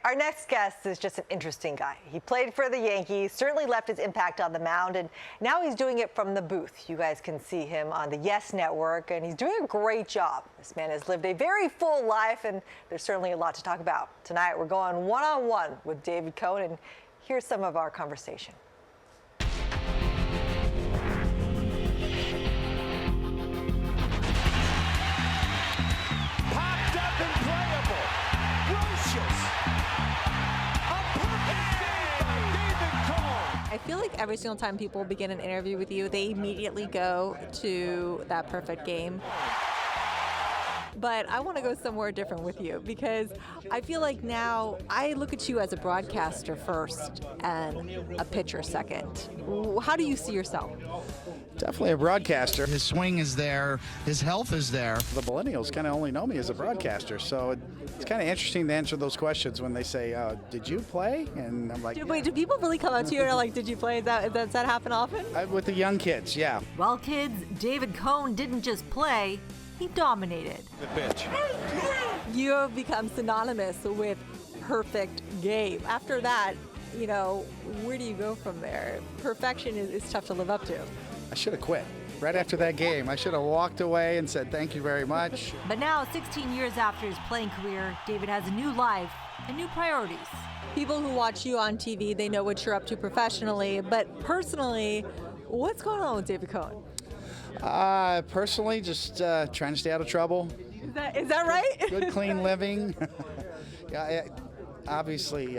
Our next guest is just an interesting guy. He played for the Yankees, certainly left his impact on the mound, and now he's doing it from the booth. You guys can see him on the Yes Network, and he's doing a great job. This man has lived a very full life, and there's certainly a lot to talk about. Tonight, we're going one-on-one with David Cohn, and here's some of our conversation. Popped up and playable. I feel like every single time people begin an interview with you, they immediately go to that perfect game. But I want to go somewhere different with you because I feel like now I look at you as a broadcaster first and a pitcher second. How do you see yourself? Definitely a broadcaster. His swing is there. His health is there. The millennials kind of only know me as a broadcaster, so it's kind of interesting to answer those questions when they say, did you play? And I'm like, Wait, do people really come up to you and are like, did you play? Does that happen often? with the young kids, yeah. Well, kids, David Cohn didn't just play, he dominated. The pitch. You have become synonymous with perfect game. After that, you know, where do you go from there? Perfection is tough to live up to. I should have quit. Right after that game, I should have walked away and said thank you very much. But now, 16 years after his playing career, David has a new life and new priorities. People who watch you on TV, they know what you're up to professionally, but personally, what's going on with David Cohn? Personally, just trying to stay out of trouble. Is that right? Good, clean living. Yeah, obviously,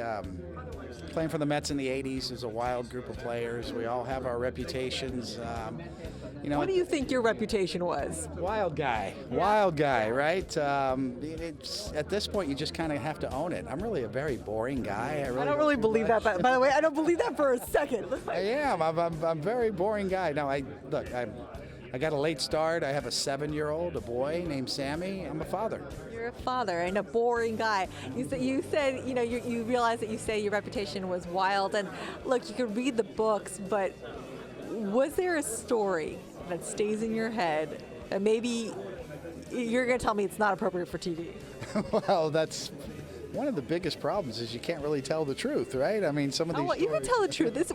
playing for the Mets in the 80s is a wild group of players. We all have our reputations. What do you think your reputation was? Wild guy, right? It's, at this point, you just kind of have to own it. I'm really a very boring guy. I don't really believe that, by the way. I don't believe that for a second. I am. I'm a very boring guy. No, I got a late start. I have a 7-year-old, a boy named Sammy. I'm a father. You're a father and a boring guy. You said you realize that you say your reputation was wild. And look, you could read the books, but was there a story that stays in your head that maybe you're going to tell me it's not appropriate for TV? Well, that's one of the biggest problems is you can't really tell the truth, right? I mean, some of these you can tell the truth. This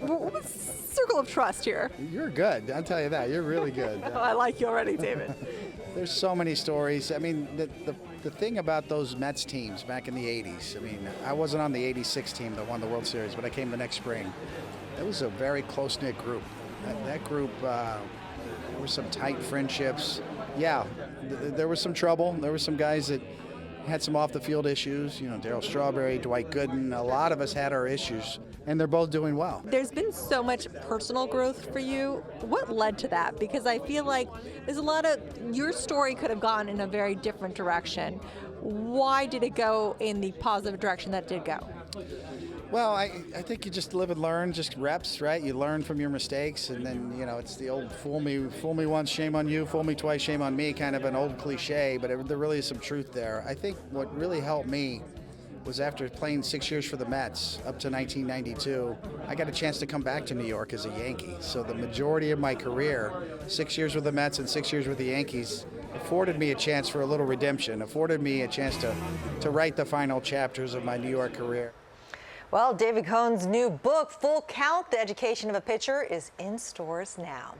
circle of trust here. You're good. I'll tell you that. You're really good. I like you already, David. There's so many stories. I mean, the thing about those Mets teams back in the 80s, I mean, I wasn't on the 86 team that won the World Series, but I came the next spring. It was a very close-knit group. That group, there were some tight friendships. Yeah, there was some trouble. There were some guys that had some off-the-field issues. You know, Darryl Strawberry, Dwight Gooden. A lot of us had our issues, and they're both doing well. There's been so much personal growth for you. What led to that? Because I feel like there's a lot of your story could have gone in a very different direction. Why did it go in the positive direction that it did go? Well, I think you just live and learn, just reps, right? You learn from your mistakes, and then, it's the old fool me once, shame on you, fool me twice, shame on me, kind of an old cliche, but there really is some truth there. I think what really helped me was after playing 6 years for the Mets up to 1992, I got a chance to come back to New York as a Yankee. So the majority of my career, 6 years with the Mets and 6 years with the Yankees, afforded me a chance for a little redemption, afforded me a chance to write the final chapters of my New York career. Well, David Cohn's new book, Full Count, The Education of a Pitcher, is in stores now.